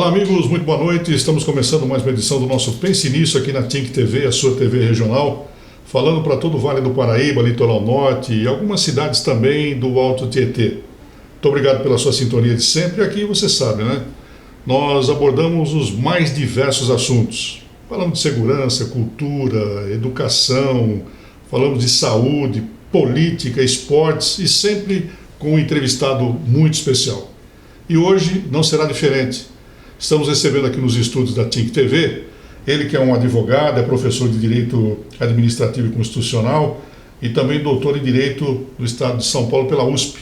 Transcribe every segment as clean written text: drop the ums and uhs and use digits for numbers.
Olá amigos, muito boa noite. Estamos começando mais uma edição do nosso Pense Nisso aqui na TINC TV, a sua TV regional, falando para todo o Vale do Paraíba, Litoral Norte e algumas cidades também do Alto Tietê. Muito obrigado pela sua sintonia de sempre. Aqui você sabe, né? Nós abordamos os mais diversos assuntos. Falamos de segurança, cultura, educação, falamos de saúde, política, esportes e sempre com um entrevistado muito especial. E hoje não será diferente. Estamos recebendo aqui nos estúdios da TINC TV, ele que é um advogado, é professor de Direito Administrativo e Constitucional e também doutor em Direito do Estado de São Paulo pela USP.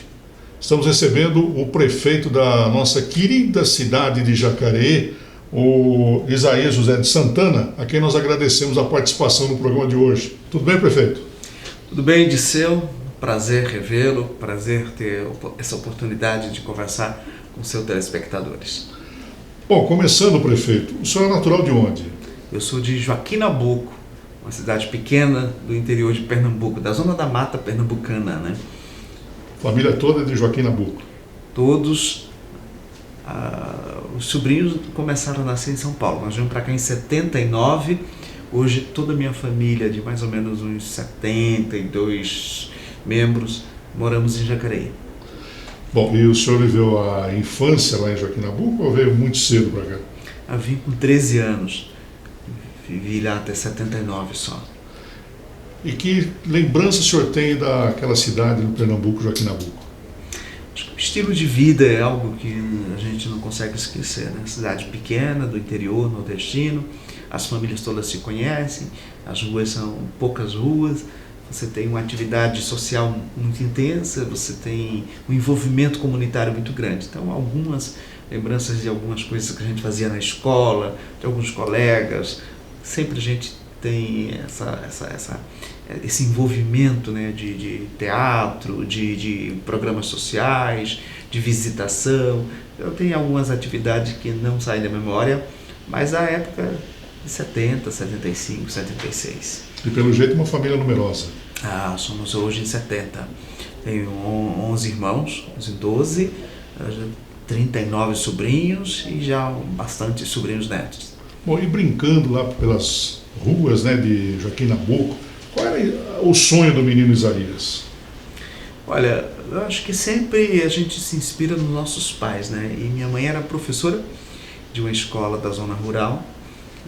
Estamos recebendo o prefeito da nossa querida cidade de Jacareí, o Isaías José de Santana, a quem nós agradecemos a participação no programa de hoje. Tudo bem, prefeito? Tudo bem, Disseu. Prazer revê-lo, prazer ter essa oportunidade de conversar com seus telespectadores. Bom, começando, prefeito, o senhor é natural de onde? Eu sou de Joaquim Nabuco, uma cidade pequena do interior de Pernambuco, da zona da mata pernambucana, né? Família toda é de Joaquim Nabuco? Todos, os sobrinhos começaram a nascer em São Paulo. Nós viemos para cá em 79, hoje toda a minha família, de mais ou menos uns 72 membros, moramos em Jacareí. Bom, e o senhor viveu a infância lá em Joaquim Nabuco ou veio muito cedo para cá? Eu vim com 13 anos, vivi lá até 79 só. E que lembrança o senhor tem daquela cidade no Pernambuco, Joaquim Nabuco? Acho que o estilo de vida é algo que a gente não consegue esquecer, né? Cidade pequena, do interior nordestino, as famílias todas se conhecem, as ruas são poucas ruas, você tem uma atividade social muito intensa, você tem um envolvimento comunitário muito grande. Então, algumas lembranças de algumas coisas que a gente fazia na escola, de alguns colegas, sempre a gente tem esse envolvimento, né, de teatro, de programas sociais, de visitação. Eu tenho algumas atividades que não saem da memória, mas a época de 70, 75, 76. E pelo jeito uma família numerosa. Somos hoje em 70. Tenho 11 irmãos, 12, 39 sobrinhos e já bastante sobrinhos netos. Bom, e brincando lá pelas ruas, né, de Joaquim Nabuco, qual era o sonho do menino Isaías? Olha, eu acho que sempre a gente se inspira nos nossos pais, né? E minha mãe era professora de uma escola da zona rural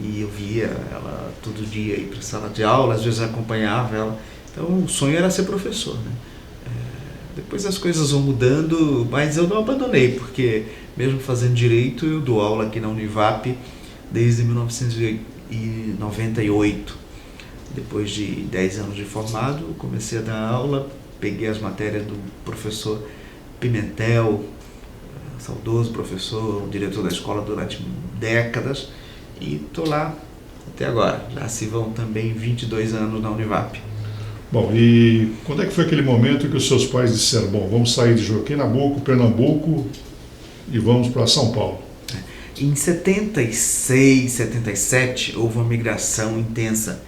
e eu via ela todo dia ir para a sala de aula, às vezes acompanhava ela. Então o sonho era ser professor, né? Depois as coisas vão mudando, mas eu não abandonei, porque mesmo fazendo direito eu dou aula aqui na Univap desde 1998. Depois de 10 anos de formado, comecei a dar aula, peguei as matérias do professor Pimentel, saudoso professor, o diretor da escola durante décadas, e estou lá até agora. Já se vão também 22 anos na Univap. Bom, e quando é que foi aquele momento que os seus pais disseram, bom, vamos sair de Joaquim Nabuco, Pernambuco e vamos para São Paulo? Em 76, 77, houve uma migração intensa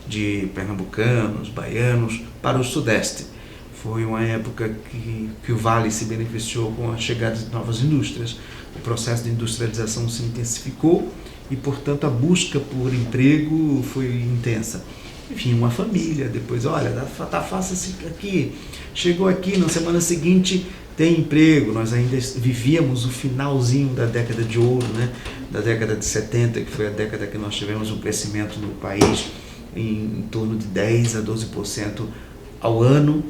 de pernambucanos, baianos para o Sudeste. Foi uma época que o Vale se beneficiou com a chegada de novas indústrias. O processo de industrialização se intensificou e, portanto, a busca por emprego foi intensa. Enfim, uma família, depois, olha, tá fácil aqui, chegou aqui, na semana seguinte tem emprego. Nós ainda vivíamos o finalzinho da década de ouro, né? Da década de 70, que foi a década que nós tivemos um crescimento no país em torno de 10 a 12% ao ano.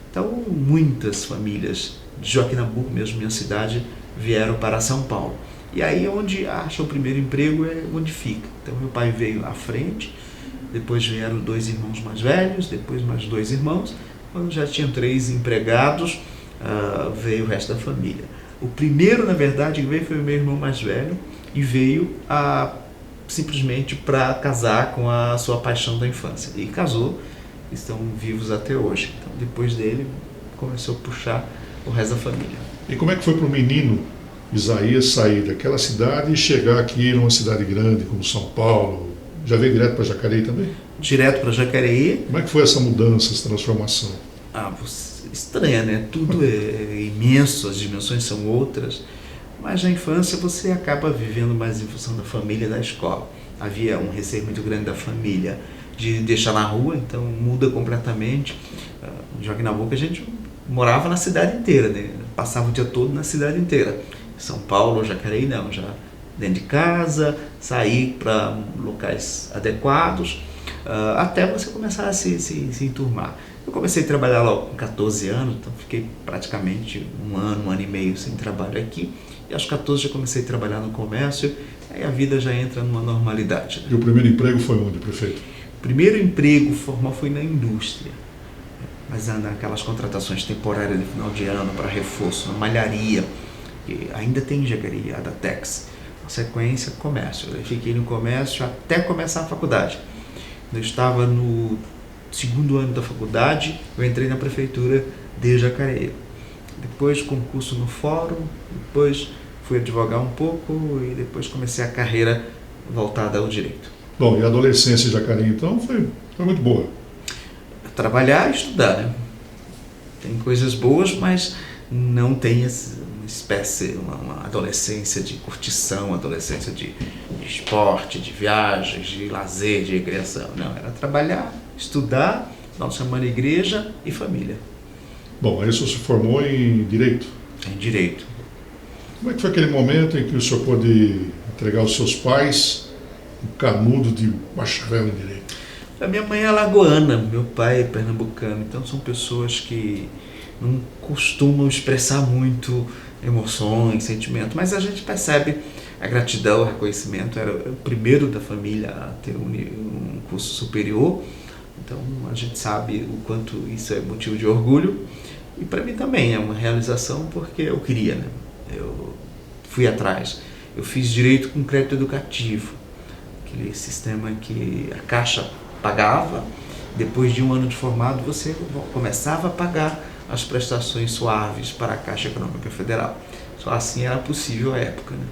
Então, muitas famílias de Joaquim Nabuco, mesmo minha cidade, vieram para São Paulo. E aí, onde acha o primeiro emprego é onde fica. Então, meu pai veio à frente, depois vieram 2 irmãos mais velhos, depois mais 2 irmãos. Quando já tinham 3 empregados, veio o resto da família. O primeiro, na verdade, que veio foi o meu irmão mais velho e veio simplesmente para casar com a sua paixão da infância. E casou, estão vivos até hoje. Então, depois dele, começou a puxar o resto da família. E como é que foi para o menino Isaías sair daquela cidade e chegar aqui numa cidade grande como São Paulo? Já veio direto para Jacareí também? Direto para Jacareí. Como é que foi essa mudança, essa transformação? Estranha, né? Tudo é imenso, as dimensões são outras. mas na infância você acaba vivendo mais em função da família e da escola. Havia um receio muito grande da família de deixar na rua, então muda completamente. Em Joaquim Nabuco a gente morava na cidade inteira, né? Passava o dia todo na cidade inteira. São Paulo, Jacareí não, já dentro de casa, sair para locais adequados, até você começar a se enturmar. Eu comecei a trabalhar lá com 14 anos, então fiquei praticamente um ano e meio sem trabalho aqui, e aos 14 já comecei a trabalhar no comércio, aí a vida já entra numa normalidade. E o primeiro emprego foi onde, prefeito? O primeiro emprego formal foi na indústria, mas naquelas contratações temporárias de final de ano para reforço, na malharia, que ainda tem em Jacareí, a Datex. Na sequência, comércio. Eu fiquei no comércio até começar a faculdade. Eu estava no segundo ano da faculdade, eu entrei na prefeitura de Jacareí. Depois concurso no fórum, depois fui advogar um pouco e depois comecei a carreira voltada ao direito. Bom, e a adolescência em Jacareí, então, foi muito boa. Trabalhar e estudar, né? Tem coisas boas, mas não tem uma espécie, uma adolescência de curtição, adolescência de esporte, de viagens, de lazer, de recreação. Não, era trabalhar, estudar, final de semana igreja e família. Bom, aí o senhor se formou em Direito. Em Direito. Como é que foi aquele momento em que o senhor pôde entregar aos seus pais o canudo de bacharel em Direito? A minha mãe é alagoana, meu pai é pernambucano, então são pessoas que não costumam expressar muito emoções, sentimentos, mas a gente percebe a gratidão, o reconhecimento. Era o primeiro da família a ter um curso superior, então a gente sabe o quanto isso é motivo de orgulho, e para mim também é uma realização porque eu queria, né? Eu fui atrás, eu fiz Direito com crédito educativo, aquele sistema que a Caixa pagava, depois de um ano de formado você começava a pagar as prestações suaves para a Caixa Econômica Federal. Só assim era possível à época, né?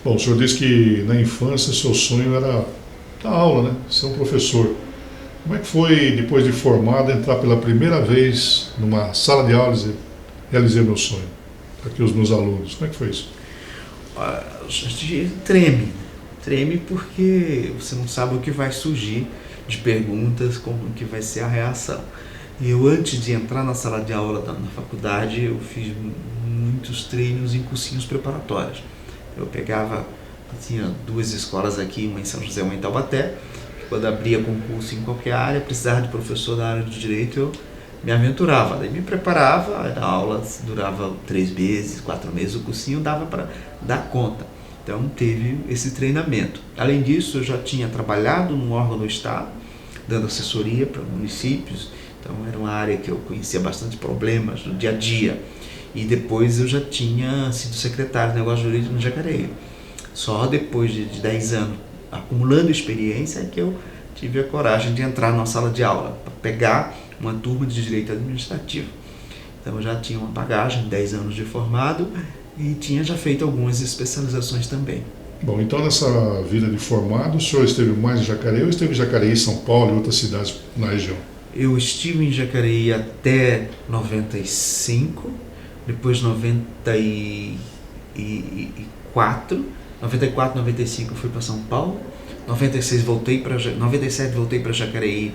Bom, o senhor disse que na infância seu sonho era dar aula, né? Ser um professor. Como é que foi, depois de formado, entrar pela primeira vez numa sala de aula e dizer, realizei meu sonho? Aqui os meus alunos. Como é que foi isso? A gente treme porque você não sabe o que vai surgir de perguntas, como que vai ser a reação. Eu, antes de entrar na sala de aula na faculdade, eu fiz muitos treinos em cursinhos preparatórios. Eu tinha duas escolas aqui, uma em São José e uma em Taubaté. Quando abria concurso em qualquer área, precisava de professor da área de Direito, eu me aventurava. Daí me preparava, a aula durava 3 meses, 4 meses, o cursinho dava para dar conta. Então teve esse treinamento. Além disso, eu já tinha trabalhado num órgão do Estado, dando assessoria para municípios, então era uma área que eu conhecia bastante problemas no dia a dia. E depois eu já tinha sido secretário de Negócios Jurídicos no Jacareí. Só depois de 10 anos, acumulando experiência, é que eu tive a coragem de entrar na sala de aula, para pegar uma turma de Direito Administrativo. Então eu já tinha uma bagagem, 10 anos de formado, e tinha já feito algumas especializações também. Bom, então nessa vida de formado, o senhor esteve mais em Jacareí ou esteve em Jacareí, São Paulo e outras cidades na região? Eu estive em Jacareí até 95, depois 94, 95 eu fui para São Paulo, 97 voltei para Jacareí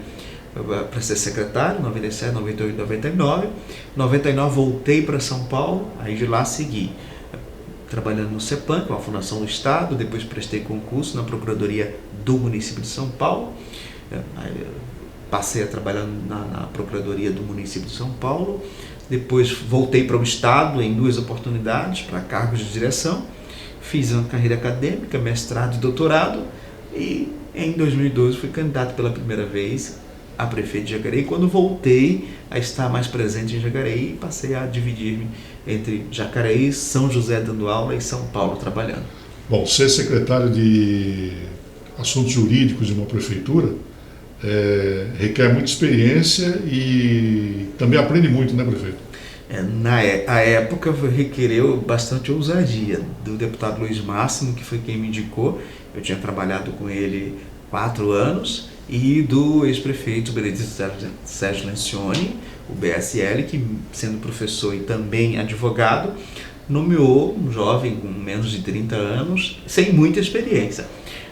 para ser secretário, 97, 98, 99 voltei para São Paulo, aí de lá segui trabalhando no CEPAM, que é uma fundação do Estado, depois prestei concurso na Procuradoria do município de São Paulo, passei a trabalhar na Procuradoria do município de São Paulo, depois voltei para o Estado em 2 oportunidades para cargos de direção, fiz uma carreira acadêmica, mestrado e doutorado, e em 2012 fui candidato pela primeira vez a prefeito de Jacareí. Quando voltei a estar mais presente em Jacareí, passei a dividir-me entre Jacareí, São José dando aula e São Paulo trabalhando. Bom, ser secretário de assuntos jurídicos de uma prefeitura requer muita experiência e também aprende muito, né, prefeito? A época requereu bastante ousadia do deputado Luiz Máximo, que foi quem me indicou. Eu tinha trabalhado com ele 4 anos, e do ex-prefeito Benedito Sérgio Lencioni, o BSL, que sendo professor e também advogado, nomeou um jovem com menos de 30 anos, sem muita experiência.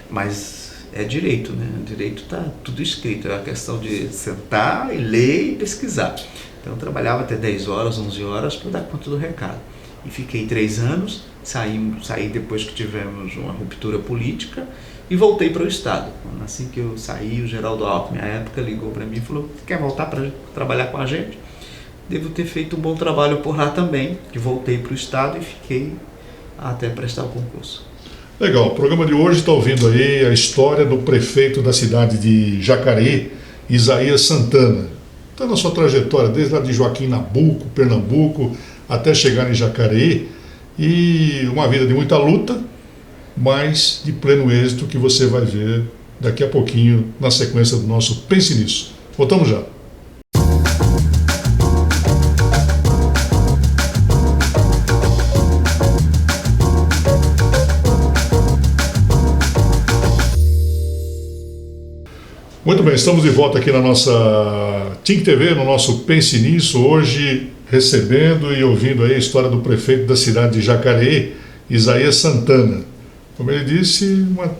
Mas é direito, né? Direito está tudo escrito, é a questão de sentar e ler e pesquisar. Então eu trabalhava até 10 horas, 11 horas para dar conta do recado. E fiquei 3 anos, saí depois que tivemos uma ruptura política e voltei para o Estado. Assim que eu saí, o Geraldo Alckmin, na época, ligou para mim e falou: quer voltar para trabalhar com a gente? Devo ter feito um bom trabalho por lá também, que voltei para o Estado e fiquei até prestar o concurso. Legal, o programa de hoje está ouvindo aí a história do prefeito da cidade de Jacareí, Isaías Santana. Está na sua trajetória, desde lá de Joaquim Nabuco, Pernambuco, até chegar em Jacareí, e uma vida de muita luta, mas de pleno êxito, que você vai ver daqui a pouquinho na sequência do nosso Pense Nisso. Voltamos já. Muito bem, estamos de volta aqui na nossa TIC TV, no nosso Pense Nisso, hoje recebendo e ouvindo aí a história do prefeito da cidade de Jacareí, Isaías Santana. Como ele disse, uma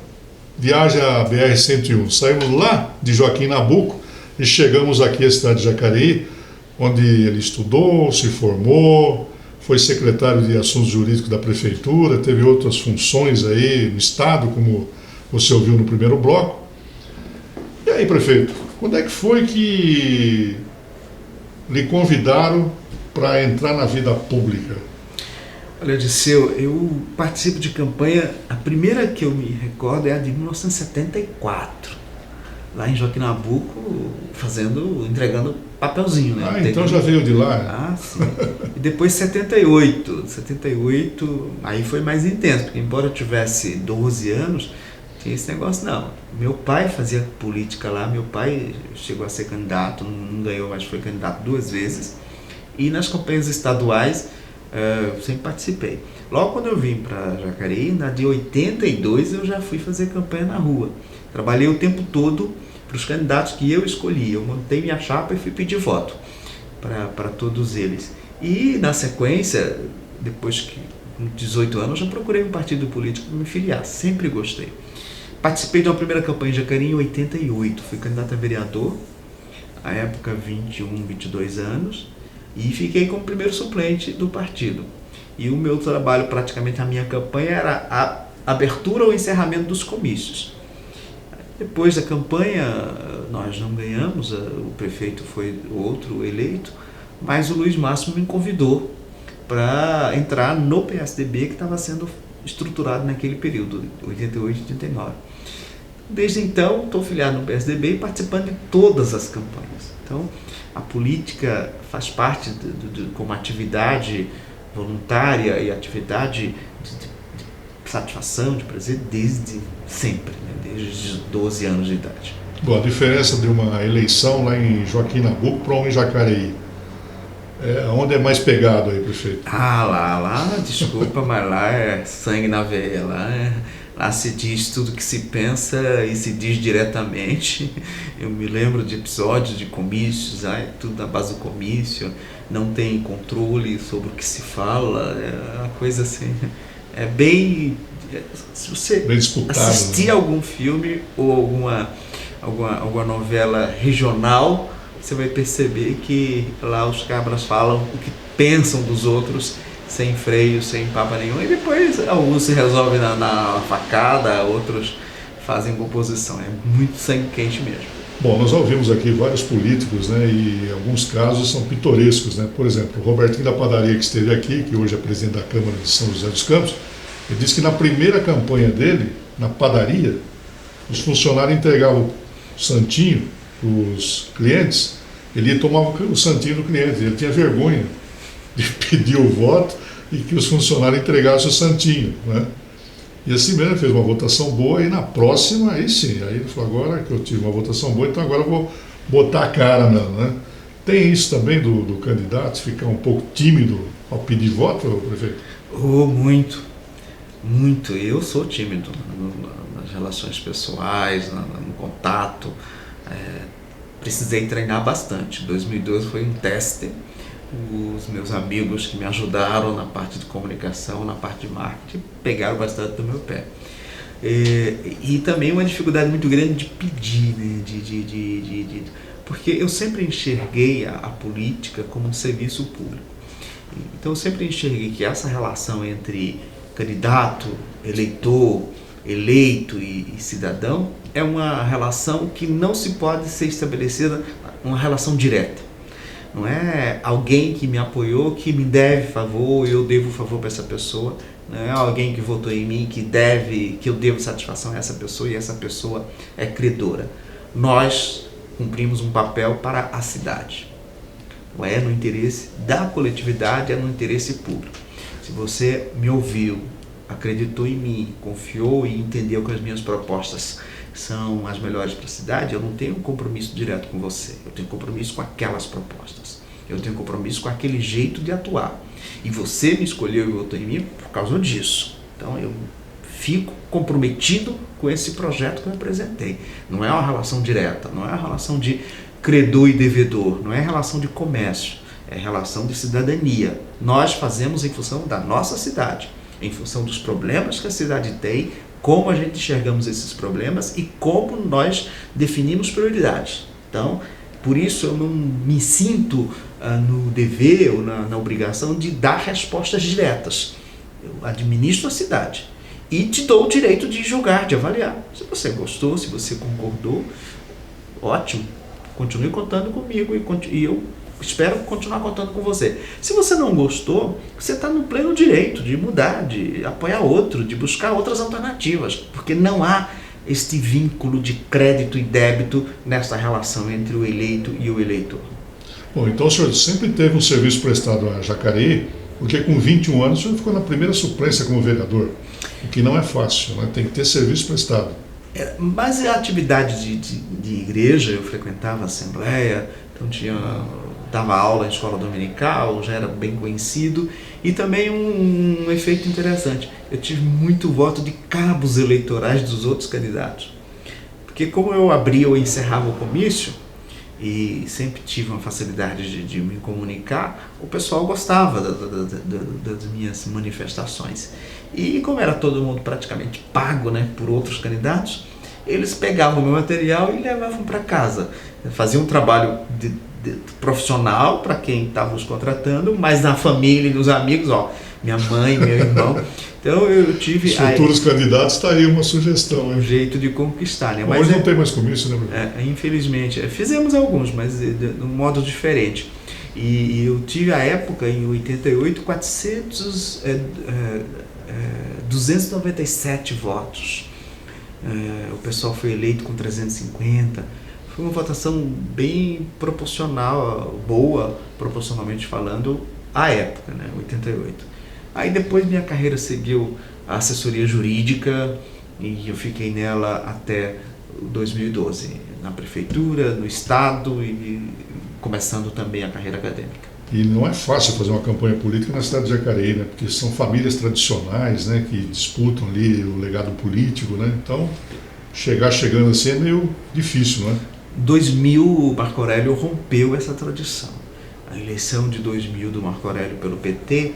viagem à BR-101. Saímos lá de Joaquim Nabuco e chegamos aqui à cidade de Jacareí, onde ele estudou, se formou, foi secretário de Assuntos Jurídicos da Prefeitura, teve outras funções aí no Estado, como você ouviu no primeiro bloco. E aí, prefeito, quando é que foi que lhe convidaram para entrar na vida pública? Olha, Disseu, eu participo de campanha, a primeira que eu me recordo é a de 1974, lá em Joaquim Nabuco, entregando papelzinho, né? Ah, então já veio de lá. Ah, sim. E depois 78, aí foi mais intenso, porque embora eu tivesse 12 anos, tinha esse negócio não. Meu pai fazia política lá, meu pai chegou a ser candidato, não ganhou, mas foi candidato 2 vezes. E nas campanhas estaduais, eu sempre participei. Logo quando eu vim para Jacareí, na de 82, eu já fui fazer campanha na rua. Trabalhei o tempo todo para os candidatos que eu escolhi. Eu montei minha chapa e fui pedir voto para todos eles. E na sequência, depois que com 18 anos, eu já procurei um partido político para me filiar. Sempre gostei. Participei de uma primeira campanha em Jacareí em 88. Fui candidato a vereador, à época 21, 22 anos. E fiquei como primeiro suplente do partido. E o meu trabalho, praticamente a minha campanha, era a abertura ou encerramento dos comícios. Depois da campanha, nós não ganhamos, o prefeito foi outro eleito, mas o Luiz Máximo me convidou para entrar no PSDB, que estava sendo estruturado naquele período, 88 e 89. Desde então, estou filiado no PSDB e participando de todas as campanhas. Então, a política faz parte como atividade voluntária e atividade de satisfação, de prazer, desde sempre, né? Desde os 12 anos de idade. Bom, a diferença de uma eleição lá em Joaquim Nabuco para uma em Jacareí, onde é mais pegado aí, prefeito? Lá, desculpa, mas lá é sangue na veia, lá se diz tudo que se pensa e se diz diretamente. Eu me lembro de episódios de comícios, tudo na base do comício, não tem controle sobre o que se fala, é uma coisa assim, é bem... Se você bem disputado, assistir né? algum filme ou alguma novela regional, você vai perceber que lá os cabras falam o que pensam dos outros, sem freio, sem papo nenhum, e depois alguns se resolvem na facada, outros fazem composição. É muito sangue quente mesmo. Bom, nós ouvimos aqui vários políticos, né, e alguns casos são pitorescos, né? Por exemplo, o Robertinho da Padaria, que esteve aqui, que hoje é presidente da Câmara de São José dos Campos, ele disse que na primeira campanha dele, na padaria, os funcionários entregavam o santinho para os clientes, ele ia tomar o santinho do cliente, ele tinha vergonha de pedir o voto e que os funcionários entregassem o santinho, né? E assim mesmo, fez uma votação boa, e na próxima, aí sim, aí ele falou, agora que eu tive uma votação boa, então agora eu vou botar a cara mesmo, né? Tem isso também do candidato ficar um pouco tímido ao pedir voto, prefeito? Muito. Eu sou tímido nas relações pessoais, no contato. Precisei treinar bastante. 2012 foi um teste. os meus amigos que me ajudaram na parte de comunicação, na parte de marketing, pegaram bastante do meu pé. E também uma dificuldade muito grande de pedir, né? Porque eu sempre enxerguei a política como um serviço público. Então eu sempre enxerguei que essa relação entre candidato, eleitor, eleito e cidadão é uma relação que não se pode ser estabelecida, uma relação direta. Não é alguém que me apoiou que me deve favor, eu devo favor para essa pessoa. Não é alguém que votou em mim que eu devo satisfação a essa pessoa e essa pessoa é credora. Nós cumprimos um papel para a cidade. Não é no interesse da coletividade, é no interesse público. Se você me ouviu, acreditou em mim, confiou e entendeu que as minhas propostas são as melhores para a cidade, eu não tenho um compromisso direto com você, eu tenho compromisso com aquelas propostas, eu tenho compromisso com aquele jeito de atuar. E você me escolheu e votou em mim por causa disso. Então eu fico comprometido com esse projeto que eu apresentei. Não é uma relação direta, não é uma relação de credor e devedor, não é relação de comércio, é relação de cidadania. Nós fazemos em função da nossa cidade, em função dos problemas que a cidade tem, como a gente enxergamos esses problemas e como nós definimos prioridades. Então, por isso eu não me sinto no dever ou na obrigação de dar respostas diretas. Eu administro a cidade e te dou o direito de julgar, de avaliar. Se você gostou, se você concordou, ótimo, continue contando comigo e eu espero continuar contando com você. Se você não gostou, você está no pleno direito de mudar, de apoiar outro, de buscar outras alternativas, porque não há este vínculo de crédito e débito nessa relação entre o eleito e o eleitor. Bom, então o senhor sempre teve um serviço prestado a Jacareí, porque com 21 anos o senhor ficou na primeira suplência como vereador, o que não é fácil, né? Tem que ter serviço prestado. Mas a atividade de igreja, eu frequentava a assembleia, então dava aula em escola dominical, já era bem conhecido, e também um efeito interessante, eu tive muito voto de cabos eleitorais dos outros candidatos, porque como eu abria ou encerrava o comício, e sempre tive uma facilidade de me comunicar, o pessoal gostava das minhas manifestações. E como era todo mundo praticamente pago, né, por outros candidatos, eles pegavam o meu material e levavam para casa. Faziam um trabalho profissional para quem estava os contratando, mas na família e nos amigos, minha mãe, meu irmão. Então eu tive... Os futuros candidatos, está aí uma sugestão. Um jeito de conquistar, né? Mas hoje não tem mais comício, né, Bruno? Infelizmente. Fizemos alguns, mas de um modo diferente. E eu tive a época, em 88, 297 votos. O pessoal foi eleito com 350. Foi uma votação bem proporcional, boa, proporcionalmente falando, à época, né, 88. Aí depois minha carreira seguiu a assessoria jurídica e eu fiquei nela até 2012, na prefeitura, no estado e começando também a carreira acadêmica. E não é fácil fazer uma campanha política na cidade de Jacareí, né? Porque são famílias tradicionais, né, que disputam ali o legado político, né? Então, chegando assim é meio difícil, né? 2000, o Marco Aurélio rompeu essa tradição. A eleição de 2000 do Marco Aurélio pelo PT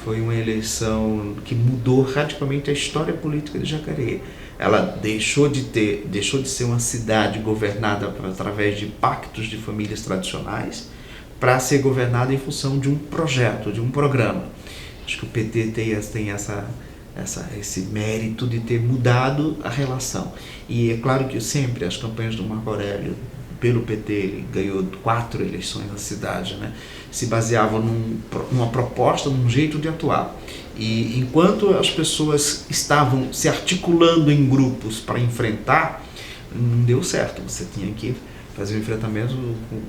foi uma eleição que mudou radicalmente a história política de Jacareí. Ela deixou de ser uma cidade governada através de pactos de famílias tradicionais para ser governada em função de um projeto, de um programa. Acho que o PT tem esse mérito de ter mudado a relação. E é claro que sempre as campanhas do Marco Aurélio pelo PT, ele ganhou 4 eleições na cidade, né? Se baseavam numa proposta, num jeito de atuar. E enquanto as pessoas estavam se articulando em grupos para enfrentar, não deu certo. Você tinha que fazer o enfrentamento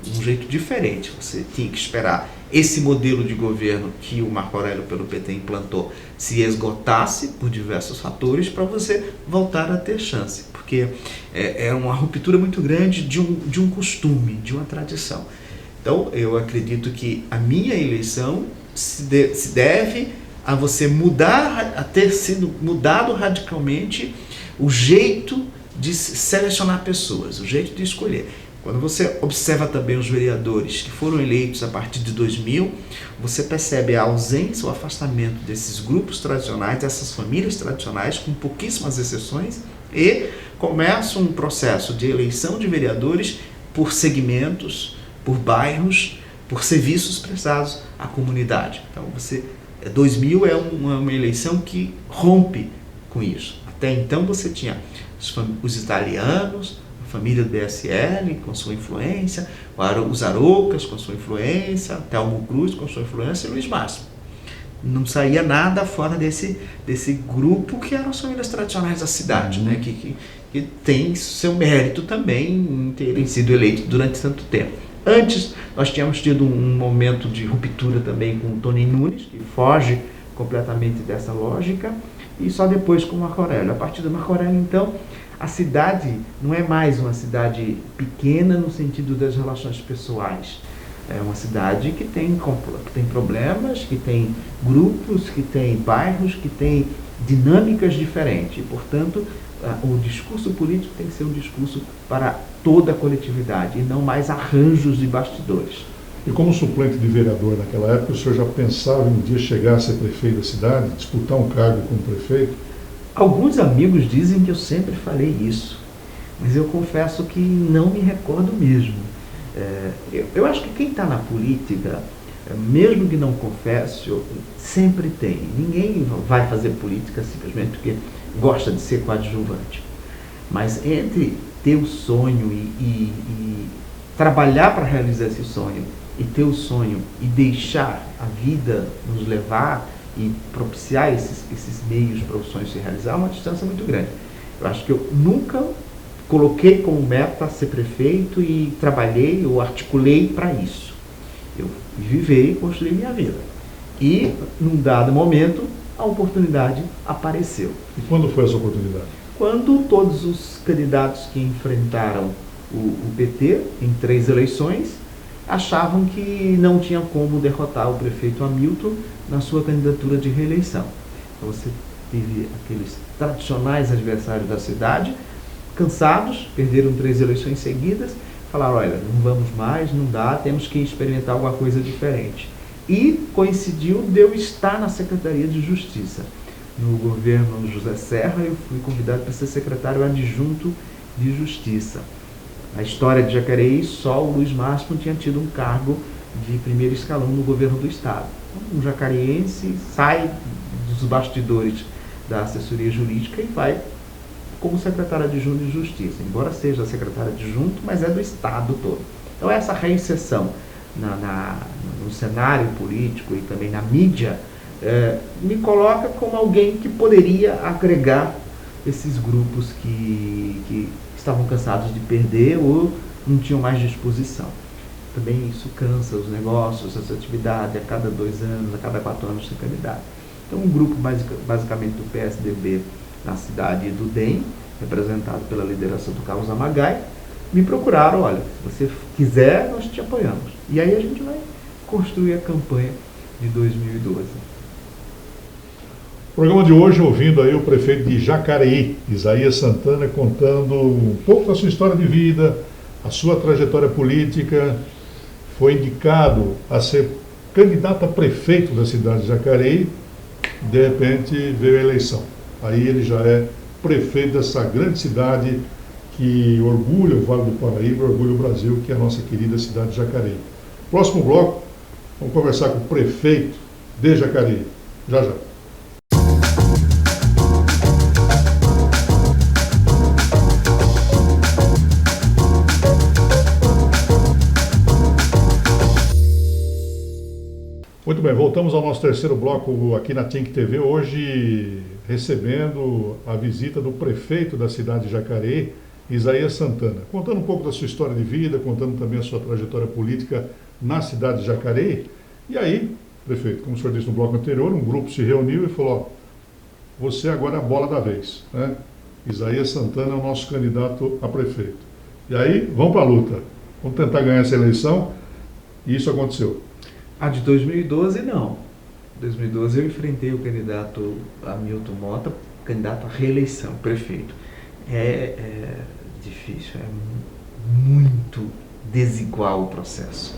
de um jeito diferente. Você tinha que esperar esse modelo de governo que o Marco Aurélio pelo PT implantou se esgotasse por diversos fatores para você voltar a ter chance. Porque é uma ruptura muito grande de um costume, de uma tradição. Então, eu acredito que a minha eleição se deve a você a ter sido mudado radicalmente o jeito de selecionar pessoas, o jeito de escolher. Quando você observa também os vereadores que foram eleitos a partir de 2000, você percebe a ausência, o afastamento desses grupos tradicionais, dessas famílias tradicionais, com pouquíssimas exceções, e começa um processo de eleição de vereadores por segmentos, por bairros, por serviços prestados à comunidade. Então, 2000 é uma eleição que rompe com isso. Até então você tinha os italianos, a família do BSL com sua influência, os Araucas com sua influência, Telmo Cruz com sua influência e Luiz Márcio. Não saía nada fora desse grupo que eram as famílias tradicionais da cidade, né? que tem seu mérito também em terem sido eleitos durante tanto tempo. Antes, nós tínhamos tido um momento de ruptura também com o Tony Nunes, que foge completamente dessa lógica, e só depois com o Marco Aurélio. A partir do Marco Aurélio, então, a cidade não é mais uma cidade pequena no sentido das relações pessoais. É uma cidade que tem problemas, que tem grupos, que tem bairros, que tem dinâmicas diferentes. E, portanto, o discurso político tem que ser um discurso para toda a coletividade e não mais arranjos de bastidores. E como suplente de vereador naquela época, o senhor já pensava em um dia chegar a ser prefeito da cidade, disputar um cargo como prefeito? Alguns amigos dizem que eu sempre falei isso, mas eu confesso que não me recordo mesmo. Eu acho que quem está na política, mesmo que não confesse, sempre tem. Ninguém vai fazer política simplesmente porque gosta de ser coadjuvante. Mas entre ter o sonho e trabalhar para realizar esse sonho, e ter o sonho e deixar a vida nos levar e propiciar esses meios para o sonho se realizar, é uma distância muito grande. Eu acho que eu nunca coloquei como meta ser prefeito e trabalhei ou articulei para isso. Eu vivei e construí minha vida. E, num dado momento, a oportunidade apareceu. E quando foi essa oportunidade? Quando todos os candidatos que enfrentaram o PT em 3 eleições achavam que não tinha como derrotar o prefeito Hamilton na sua candidatura de reeleição. Então você teve aqueles tradicionais adversários da cidade, cansados, perderam 3 eleições seguidas, falaram, olha, não vamos mais, não dá, temos que experimentar alguma coisa diferente. E coincidiu de eu estar na Secretaria de Justiça. No governo José Serra, eu fui convidado para ser secretário adjunto de Justiça. A história de Jacareí, só o Luiz Márcio tinha tido um cargo de primeiro escalão no governo do Estado. Um jacareense sai dos bastidores da assessoria jurídica e vai como secretário adjunto de Justiça, embora seja secretário adjunto, mas é do Estado todo. Então essa reinserção no cenário político e também na mídia me coloca como alguém que poderia agregar esses grupos que estavam cansados de perder ou não tinham mais disposição. Também isso cansa os negócios, as atividades, a cada 2 anos, a cada 4 anos ser candidato. Então um grupo basicamente do PSDB na cidade e do DEM, representado pela liderança do Carlos Amagai, me procuraram, olha, se você quiser, nós te apoiamos. E aí a gente vai construir a campanha de 2012. Programa de hoje, ouvindo aí o prefeito de Jacareí, Isaías Santana, contando um pouco da sua história de vida, a sua trajetória política. Foi indicado a ser candidato a prefeito da cidade de Jacareí, de repente veio a eleição. Aí ele já é prefeito dessa grande cidade que orgulha o Vale do Paraíba, orgulha o Brasil, que é a nossa querida cidade de Jacareí. Próximo bloco, vamos conversar com o prefeito de Jacareí. Já já. Muito bem, voltamos ao nosso terceiro bloco aqui na Think TV, hoje recebendo a visita do prefeito da cidade de Jacareí, Isaías Santana, contando um pouco da sua história de vida, contando também a sua trajetória política na cidade de Jacareí. E aí, prefeito, como o senhor disse no bloco anterior, um grupo se reuniu e falou, ó, você agora é a bola da vez, né? Isaías Santana é o nosso candidato a prefeito. E aí, vamos para a luta, vamos tentar ganhar essa eleição, e isso aconteceu. A de 2012, não. Em 2012 eu enfrentei o candidato Hamilton Mota, candidato à reeleição, prefeito. É difícil, é muito muito desigual o processo.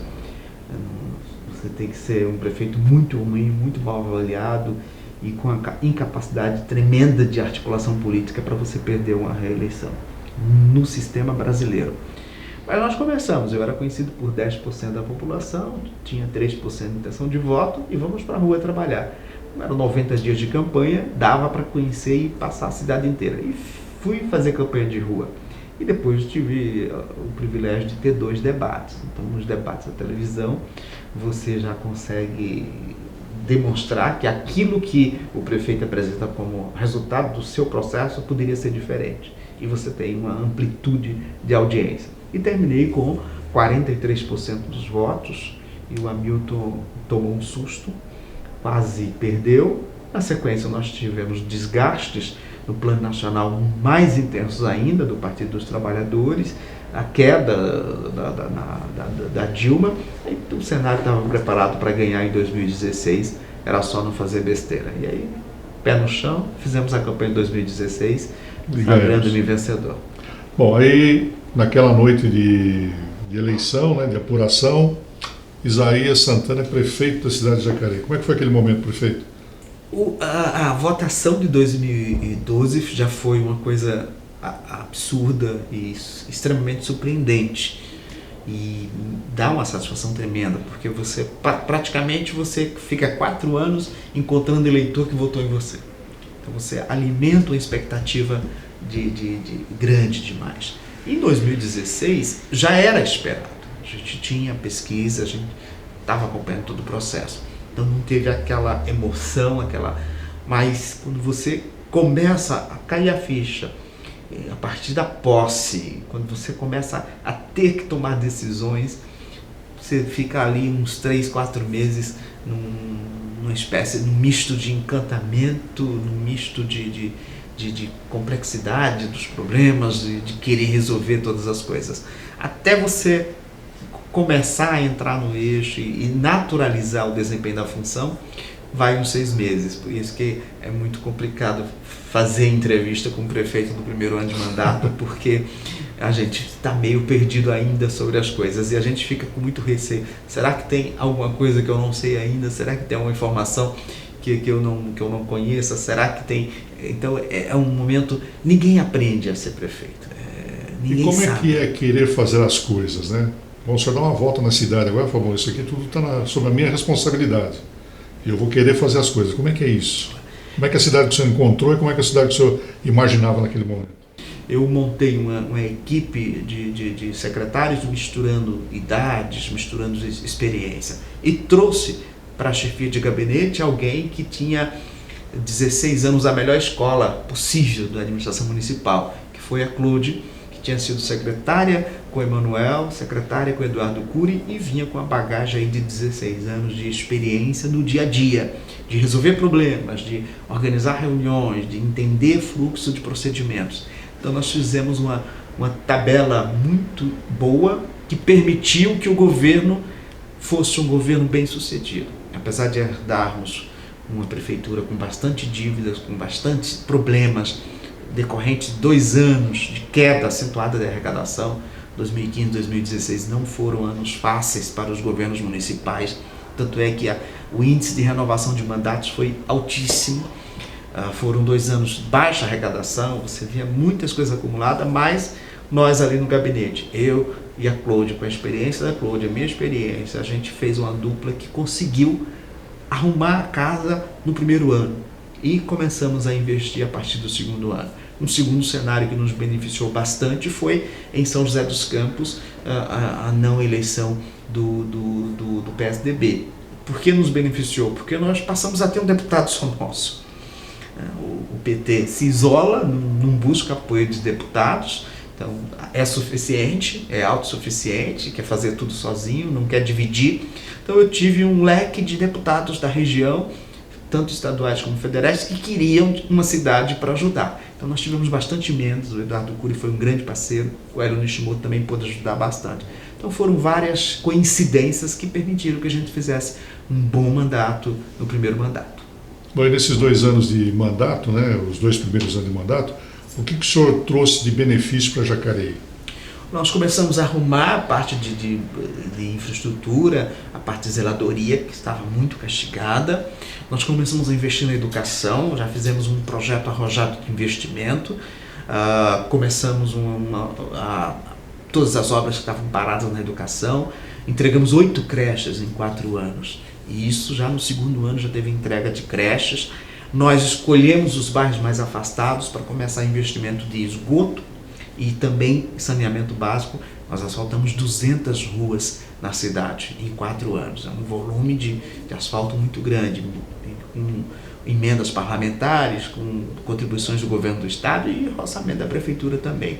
Você tem que ser um prefeito muito ruim, muito mal avaliado e com a incapacidade tremenda de articulação política para você perder uma reeleição no sistema brasileiro. Mas nós começamos, eu era conhecido por 10% da população, tinha 3% de intenção de voto e vamos para a rua trabalhar. Eram 90 dias de campanha, dava para conhecer e passar a cidade inteira. E fui fazer campanha de rua. E depois tive o privilégio de ter 2 debates. Então, nos debates da televisão, você já consegue demonstrar que aquilo que o prefeito apresenta como resultado do seu processo poderia ser diferente. E você tem uma amplitude de audiência. E terminei com 43% dos votos e o Hamilton tomou um susto, quase perdeu. Na sequência nós tivemos desgastes no plano nacional mais intensos ainda do Partido dos Trabalhadores, a queda da Dilma, e o cenário estava preparado para ganhar em 2016, era só não fazer besteira. E aí, pé no chão, fizemos a campanha de 2016, sagrando-me vencedor. Bom, aí naquela noite de eleição, né, de apuração, Isaías Santana é prefeito da cidade de Jacareí. Como é que foi aquele momento, prefeito? A votação de 2012 já foi uma coisa absurda e extremamente surpreendente. E dá uma satisfação tremenda, porque você praticamente você fica 4 anos encontrando eleitor que votou em você. Então você alimenta uma expectativa grande demais. Em 2016 já era esperado. A gente tinha pesquisa, a gente estava acompanhando todo o processo. Então não teve aquela emoção, mas quando você começa a cair a ficha, a partir da posse, quando você começa a ter que tomar decisões, você fica ali uns 3, 4 meses numa espécie, num misto de encantamento, num misto de complexidade dos problemas, de querer resolver todas as coisas. Até você começar a entrar no eixo e naturalizar o desempenho da função, vai uns 6 meses. Por isso que é muito complicado fazer entrevista com o prefeito no primeiro ano de mandato, porque a gente está meio perdido ainda sobre as coisas e a gente fica com muito receio. Será que tem alguma coisa que eu não sei ainda? Será que tem alguma informação que eu não conheça? Será que tem? Então é um momento, ninguém aprende a ser prefeito. Ninguém e como sabe. É que é querer fazer as coisas, né? Bom, o senhor dá uma volta na cidade agora, falou, isso aqui tudo está sob a minha responsabilidade. E eu vou querer fazer as coisas. Como é que é isso? Como é que a cidade que o senhor encontrou e como é que a cidade que o senhor imaginava naquele momento? Eu montei uma equipe de secretários misturando idades, misturando experiência. E trouxe para a chefia de gabinete alguém que tinha 16 anos a melhor escola possível da administração municipal, que foi a Clode, que tinha sido secretária com o Emanuel, secretária com o Eduardo Cury e vinha com a bagagem aí de 16 anos de experiência no dia a dia, de resolver problemas, de organizar reuniões, de entender fluxo de procedimentos. Então nós fizemos uma tabela muito boa que permitiu que o governo fosse um governo bem sucedido. Apesar de herdarmos uma prefeitura com bastante dívidas, com bastante problemas decorrentes de 2 anos de queda acentuada da arrecadação, 2015 e 2016 não foram anos fáceis para os governos municipais, tanto é que o índice de renovação de mandatos foi altíssimo. Foram 2 anos de baixa arrecadação, você via muitas coisas acumuladas, mas nós ali no gabinete, eu e a Clode, com a experiência da Clode, a minha experiência, a gente fez uma dupla que conseguiu arrumar a casa no primeiro ano e começamos a investir a partir do segundo ano. Um segundo cenário que nos beneficiou bastante foi em São José dos Campos, a não eleição do PSDB. Por que nos beneficiou? Porque nós passamos a ter um deputado só nosso. O PT se isola, não busca apoio de deputados, então é suficiente, é autossuficiente, quer fazer tudo sozinho, não quer dividir. Então eu tive um leque de deputados da região, tanto estaduais como federais, que queriam uma cidade para ajudar. Então nós tivemos bastante emendas, o Eduardo Cury foi um grande parceiro, o Hélio Nishimoto também pôde ajudar bastante. Então foram várias coincidências que permitiram que a gente fizesse um bom mandato no primeiro mandato. Bom, e nesses 2 anos de mandato, né, os 2 primeiros anos de mandato, o que o senhor trouxe de benefício para Jacareí? Nós começamos a arrumar a parte de infraestrutura, a parte de zeladoria, que estava muito castigada. Nós começamos a investir na educação, já fizemos um projeto arrojado de investimento, começamos todas as obras que estavam paradas na educação, entregamos 8 creches em 4 anos. E isso já no segundo ano já teve entrega de creches. Nós escolhemos os bairros mais afastados para começar investimento de esgoto e também saneamento básico. Nós asfaltamos 200 ruas na cidade em 4 anos. É um volume de asfalto muito grande, com emendas parlamentares, com contribuições do governo do estado e orçamento da prefeitura também.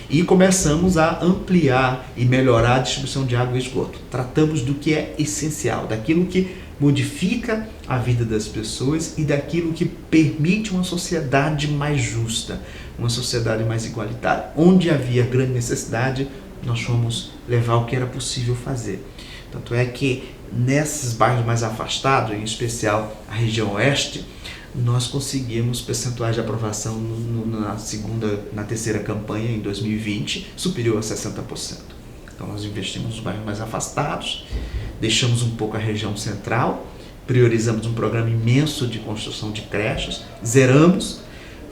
E começamos a ampliar e melhorar a distribuição de água e esgoto. Tratamos do que é essencial, daquilo que modifica a vida das pessoas e daquilo que permite uma sociedade mais justa, uma sociedade mais igualitária. Onde havia grande necessidade, nós fomos levar o que era possível fazer. Tanto é que nesses bairros mais afastados, em especial a região oeste, nós conseguimos percentuais de aprovação na terceira campanha em 2020 superior a 60%. Então nós investimos nos bairros mais afastados, deixamos um pouco a região central, priorizamos um programa imenso de construção de creches, zeramos,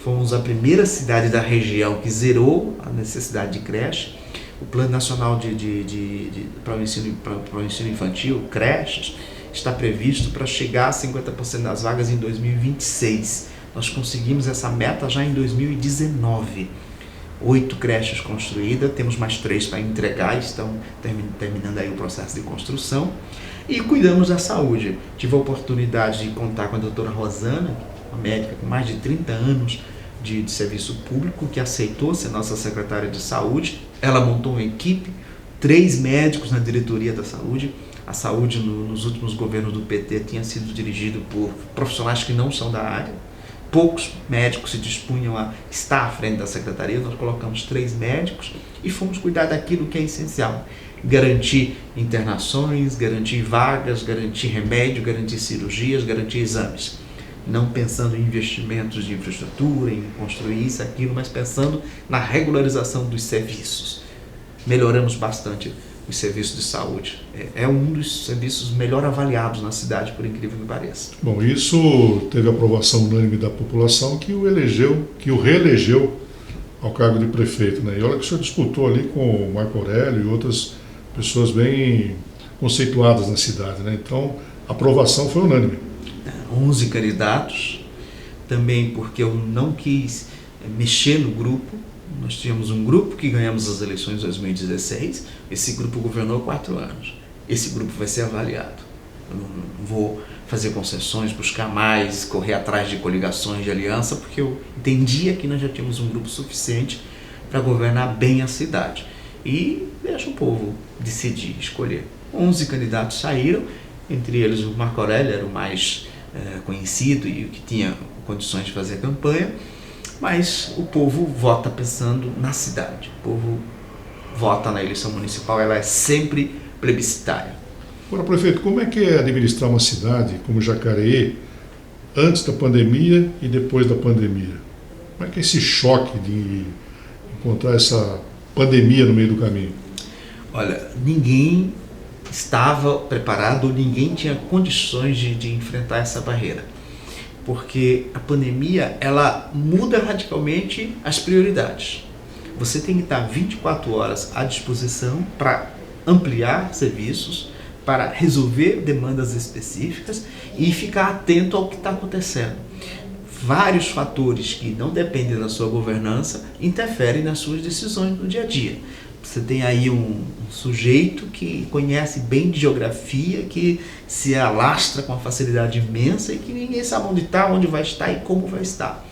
fomos a primeira cidade da região que zerou a necessidade de creche. O Plano Nacional para o ensino infantil, creches, está previsto para chegar a 50% das vagas em 2026. Nós conseguimos essa meta já em 2019. 8 creches construídas, temos mais 3 para entregar, estão terminando aí o processo de construção. E cuidamos da saúde. Tive a oportunidade de contar com a doutora Rosana, uma médica com mais de 30 anos de serviço público, que aceitou ser nossa secretária de saúde. Ela montou uma equipe, 3 médicos na diretoria da saúde. A saúde nos últimos governos do PT tinha sido dirigido por profissionais que não são da área. Poucos médicos se dispunham a estar à frente da secretaria. Nós colocamos 3 médicos e fomos cuidar daquilo que é essencial. Garantir internações, garantir vagas, garantir remédio, garantir cirurgias, garantir exames. Não pensando em investimentos de infraestrutura, em construir isso, aquilo, mas pensando na regularização dos serviços. Melhoramos bastante os serviços de saúde. É um dos serviços melhor avaliados na cidade, por incrível que pareça. Bom, isso teve aprovação unânime da população que o reelegeu ao cargo de prefeito, né? E olha que o senhor disputou ali com o Marco Aurélio e outras pessoas bem conceituadas na cidade, né? Então, a aprovação foi unânime. 11 candidatos, também porque eu não quis mexer no grupo. Nós tínhamos um grupo que ganhamos as eleições de 2016, esse grupo governou 4 anos. Esse grupo vai ser avaliado. Eu não vou fazer concessões, buscar mais, correr atrás de coligações, de aliança, porque eu entendia que nós já tínhamos um grupo suficiente para governar bem a cidade. E deixa o povo decidir, escolher. 11 candidatos saíram, entre eles o Marco Aurélio era o mais conhecido e o que tinha condições de fazer campanha, mas o povo vota pensando na cidade. O povo vota na eleição municipal, ela é sempre plebiscitária. Agora, prefeito, como é que é administrar uma cidade como Jacareí antes da pandemia e depois da pandemia? Como é que é esse choque de encontrar essa pandemia no meio do caminho? Olha, ninguém estava preparado, ninguém tinha condições de enfrentar essa barreira. Porque a pandemia, ela muda radicalmente as prioridades. Você tem que estar 24 horas à disposição para ampliar serviços, para resolver demandas específicas e ficar atento ao que está acontecendo. Vários fatores que não dependem da sua governança interferem nas suas decisões no dia a dia. Você tem aí um sujeito que conhece bem de geografia, que se alastra com uma facilidade imensa e que ninguém sabe onde está, onde vai estar e como vai estar.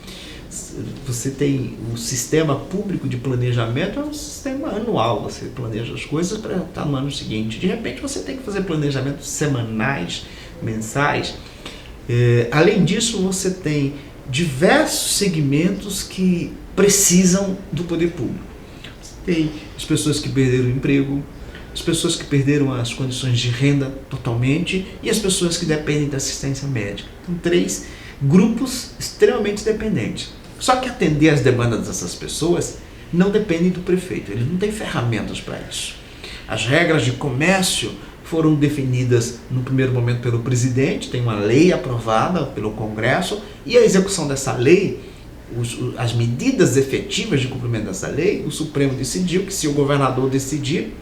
Você tem o sistema público de planejamento, é um sistema anual, você planeja as coisas para estar no ano seguinte. De repente você tem que fazer planejamentos semanais, mensais. Além disso, você tem diversos segmentos que precisam do poder público. Tem as pessoas que perderam o emprego, as pessoas que perderam as condições de renda totalmente e as pessoas que dependem da assistência médica. Então, 3 grupos extremamente dependentes. Só que atender as demandas dessas pessoas não dependem do prefeito, ele não tem ferramentas para isso. As regras de comércio foram definidas no primeiro momento pelo presidente, tem uma lei aprovada pelo Congresso, e a execução dessa lei, as medidas efetivas de cumprimento dessa lei, o Supremo decidiu que se o governador decidir,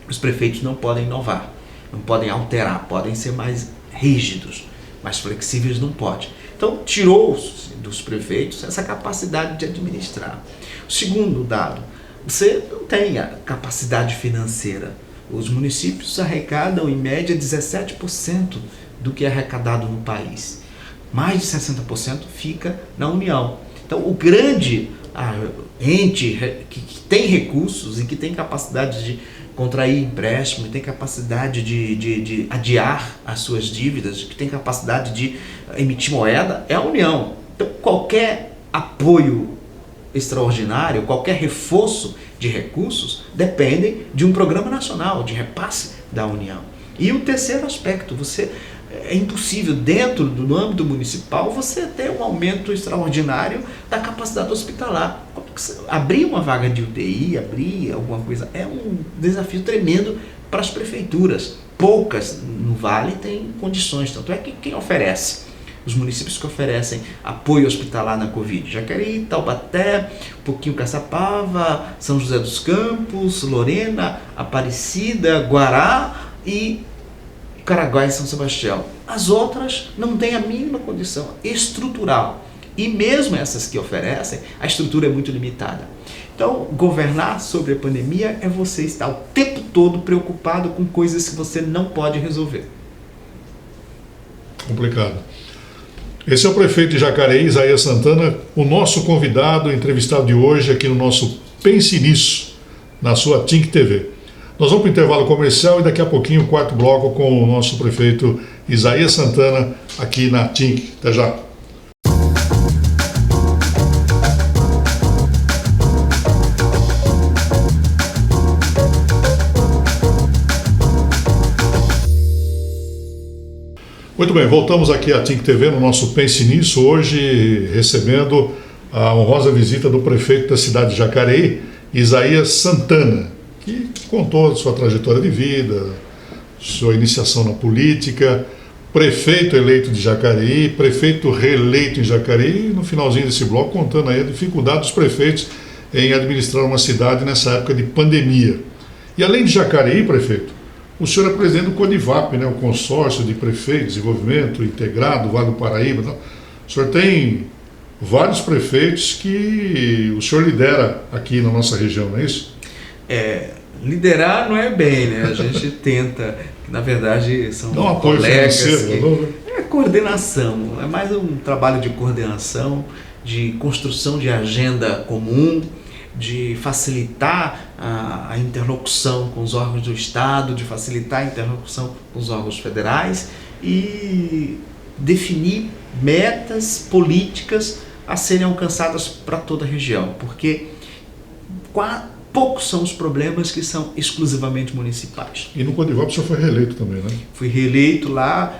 os prefeitos não podem inovar, não podem alterar, podem ser mais rígidos, mais flexíveis não pode. Então, tirou-se dos prefeitos essa capacidade de administrar. O segundo dado, você não tem a capacidade financeira. Os municípios arrecadam, em média, 17% do que é arrecadado no país. Mais de 60% fica na União. Então, o grande ente que tem recursos e que tem capacidade de contrair empréstimo, tem capacidade de adiar as suas dívidas, que tem capacidade de emitir moeda, é a União. Então, qualquer apoio extraordinário, qualquer reforço de recursos dependem de um programa nacional de repasse da União. E o terceiro aspecto, é impossível dentro do âmbito municipal você ter um aumento extraordinário da capacidade hospitalar. Abrir uma vaga de UTI, abrir alguma coisa, é um desafio tremendo para as prefeituras. Poucas no Vale têm condições, tanto é que quem oferece, os municípios que oferecem apoio hospitalar na Covid, Jacareí, Taubaté, pouquinho Caçapava, São José dos Campos, Lorena, Aparecida, Guará e Caraguá e São Sebastião. As outras não têm a mínima condição estrutural. E mesmo essas que oferecem, a estrutura é muito limitada. Então, governar sobre a pandemia é você estar o tempo todo preocupado com coisas que você não pode resolver. Complicado. Esse é o prefeito de Jacareí, Isaías Santana, o nosso convidado, entrevistado de hoje aqui no nosso Pense Nisso, na sua TINC TV. Nós vamos para o intervalo comercial e daqui a pouquinho o quarto bloco com o nosso prefeito Isaías Santana aqui na TINC. Até já. Muito bem, voltamos aqui à TINC TV no nosso Pense Nisso, hoje recebendo a honrosa visita do prefeito da cidade de Jacareí, Isaías Santana, que contou sua trajetória de vida, sua iniciação na política, prefeito eleito de Jacareí, prefeito reeleito em Jacareí, e no finalzinho desse bloco contando aí a dificuldade dos prefeitos em administrar uma cidade nessa época de pandemia. E além de Jacareí, prefeito, o senhor é presidente do CODIVAP, né, o Consórcio de Prefeitos, Desenvolvimento Integrado, Vale do Paraíba. Não? O senhor tem vários prefeitos que o senhor lidera aqui na nossa região, não é isso? Liderar não é bem, né? A gente tenta, na verdade são dá um apoio colegas financeiro, é coordenação, é mais um trabalho de coordenação, de construção de agenda comum, de facilitar a interlocução com os órgãos do Estado, de facilitar a interlocução com os órgãos federais e definir metas políticas a serem alcançadas para toda a região, porque poucos são os problemas que são exclusivamente municipais. E no CODIVAP o senhor foi reeleito também, né? Fui reeleito lá,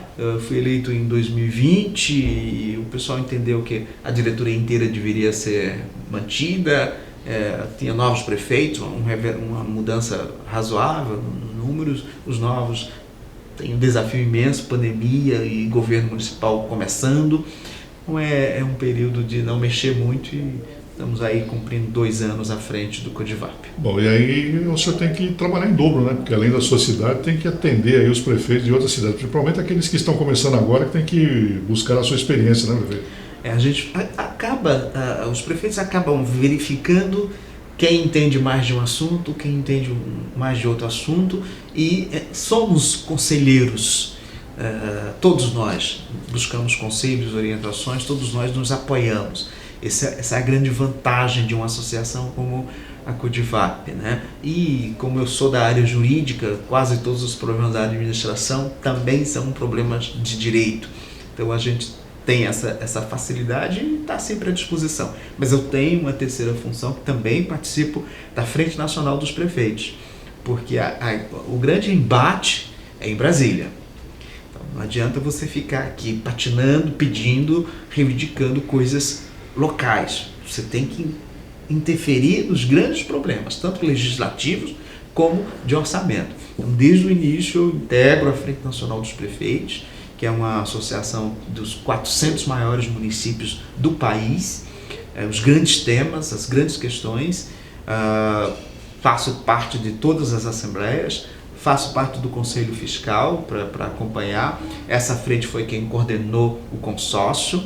fui eleito em 2020 e o pessoal entendeu que a diretoria inteira deveria ser mantida, tinha novos prefeitos, uma mudança razoável nos números, os novos têm um desafio imenso, pandemia e governo municipal começando, então é um período de não mexer muito e estamos aí cumprindo 2 anos à frente do CODIVAP. Bom, e aí o senhor tem que trabalhar em dobro, né? Porque além da sua cidade, tem que atender aí os prefeitos de outras cidades, principalmente aqueles que estão começando agora, que tem que buscar a sua experiência, né, prefeito? A gente os prefeitos acabam verificando quem entende mais de um assunto, quem entende mais de outro assunto e somos conselheiros, todos nós buscamos conselhos, orientações, todos nós nos apoiamos. Essa é a grande vantagem de uma associação como a CODIVAP, né? E como eu sou da área jurídica, quase todos os problemas da administração também são problemas de direito. Então a gente tem essa facilidade e está sempre à disposição. Mas eu tenho uma terceira função que também participo da Frente Nacional dos Prefeitos, porque o grande embate é em Brasília. Então não adianta você ficar aqui patinando, pedindo, reivindicando coisas locais. Você tem que interferir nos grandes problemas, tanto legislativos como de orçamento. Então, desde o início, eu integro a Frente Nacional dos Prefeitos, que é uma associação dos 400 maiores municípios do país, os grandes temas, as grandes questões. Faço parte de todas as assembleias, faço parte do Conselho Fiscal para acompanhar. Essa frente foi quem coordenou o consórcio,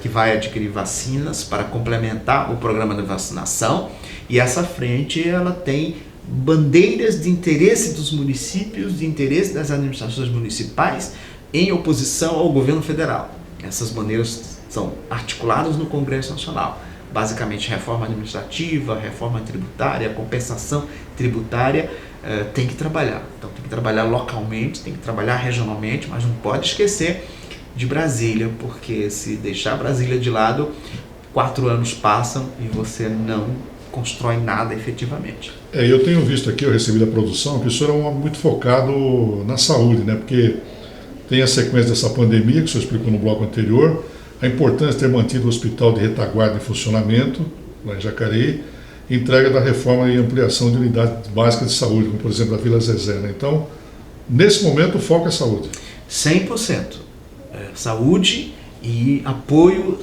que vai adquirir vacinas para complementar o programa de vacinação. E essa frente ela tem bandeiras de interesse dos municípios, de interesse das administrações municipais, em oposição ao governo federal. Essas bandeiras são articuladas no Congresso Nacional. Basicamente, reforma administrativa, reforma tributária, compensação tributária, tem que trabalhar. Então, tem que trabalhar localmente, tem que trabalhar regionalmente, mas não pode esquecer de Brasília, porque se deixar Brasília de lado, 4 anos passam e você não constrói nada efetivamente. Eu tenho visto aqui, eu recebi da produção, que o senhor é um homem muito focado na saúde, né? Porque tem a sequência dessa pandemia, que o senhor explicou no bloco anterior, a importância de ter mantido o hospital de retaguarda em funcionamento, lá em Jacareí, entrega da reforma e ampliação de unidades básicas de saúde, como por exemplo a Vila Zezé, né? Então, nesse momento, o foco é saúde. 100%. Saúde e apoio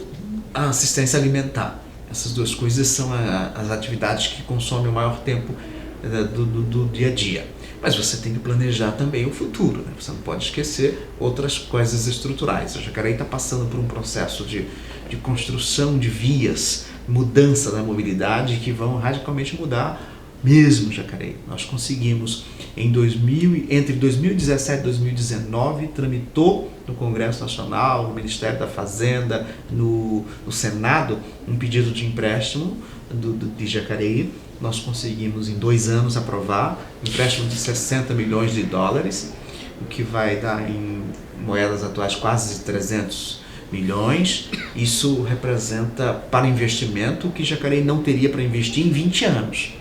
à assistência alimentar. Essas duas coisas são as atividades que consomem o maior tempo do dia a dia. Mas você tem que planejar também o futuro, né? Você não pode esquecer outras coisas estruturais. A Jacareí está passando por um processo de construção de vias, mudança da mobilidade que vão radicalmente mudar mesmo Jacareí. Nós conseguimos, entre 2017 e 2019, tramitou no Congresso Nacional, no Ministério da Fazenda, no Senado, um pedido de empréstimo de Jacareí. Nós conseguimos em 2 anos aprovar empréstimo de 60 milhões de dólares, o que vai dar em moedas atuais quase 300 milhões. Isso representa para investimento o que Jacareí não teria para investir em 20 anos.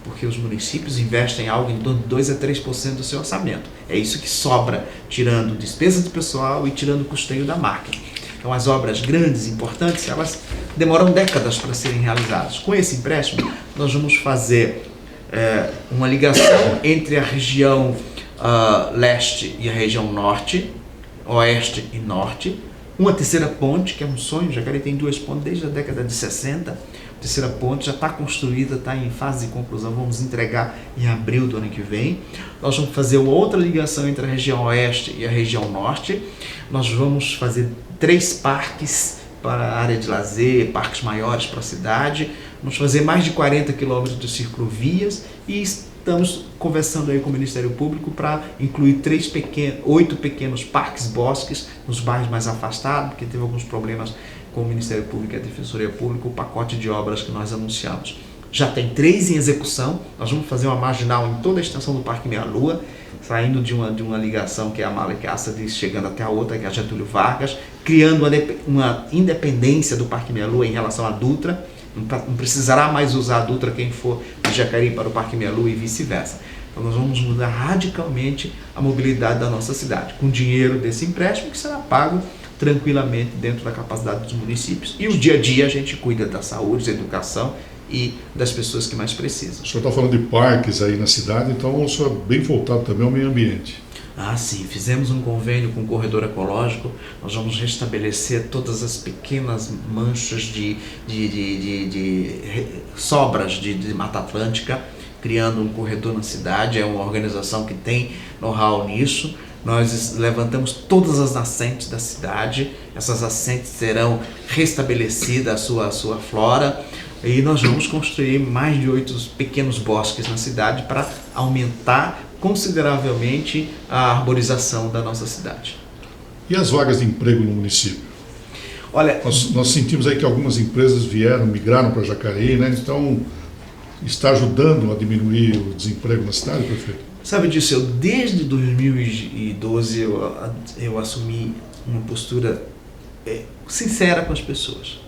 Porque os municípios investem algo em torno de 2 a 3% do seu orçamento. É isso que sobra, tirando despesa de pessoal e tirando o custeio da máquina. Então, as obras grandes, importantes, elas demoram décadas para serem realizadas. Com esse empréstimo, nós vamos fazer uma ligação entre a região leste e a região norte, oeste e norte. Uma terceira ponte, que é um sonho. Jacareí tem 2 pontes desde a década de 60. A terceira ponte já está construída, está em fase de conclusão. Vamos entregar em abril do ano que vem. Nós vamos fazer uma outra ligação entre a região oeste e a região norte. Nós vamos fazer 3 parques para a área de lazer, parques maiores para a cidade. Vamos fazer mais de 40 quilômetros de ciclovias e estamos conversando aí com o Ministério Público para incluir 8 pequenos parques bosques nos bairros mais afastados, porque teve alguns problemas com o Ministério Público e a Defensoria Pública, o pacote de obras que nós anunciamos. Já tem 3 em execução. Nós vamos fazer uma marginal em toda a extensão do Parque Meia Lua, saindo de uma ligação que é a Malequiaça, chegando até a outra, que é a Getúlio Vargas, criando uma independência do Parque Meia Lua em relação à Dutra. Não precisará mais usar a Dutra quem for de Jacareí para o Parque Meia Lua e vice-versa. Então nós vamos mudar radicalmente a mobilidade da nossa cidade, com dinheiro desse empréstimo que será pago tranquilamente dentro da capacidade dos municípios. E o dia a dia a gente cuida da saúde, da educação e das pessoas que mais precisam. O senhor está falando de parques aí na cidade, então o senhor é bem voltado também ao meio ambiente. Sim, fizemos um convênio com o corredor ecológico. Nós vamos restabelecer todas as pequenas manchas de sobras de Mata Atlântica, criando um corredor na cidade. É uma organização que tem know-how nisso. Nós levantamos todas as nascentes da cidade. Essas nascentes serão restabelecidas a sua flora. E nós vamos construir mais de 8 pequenos bosques na cidade para aumentar consideravelmente a arborização da nossa cidade. E as vagas de emprego no município? Olha, nós sentimos aí que algumas empresas migraram para Jacareí, né? Então, está ajudando a diminuir o desemprego na cidade, prefeito? Sabe disso, desde 2012 eu assumi uma postura sincera com as pessoas.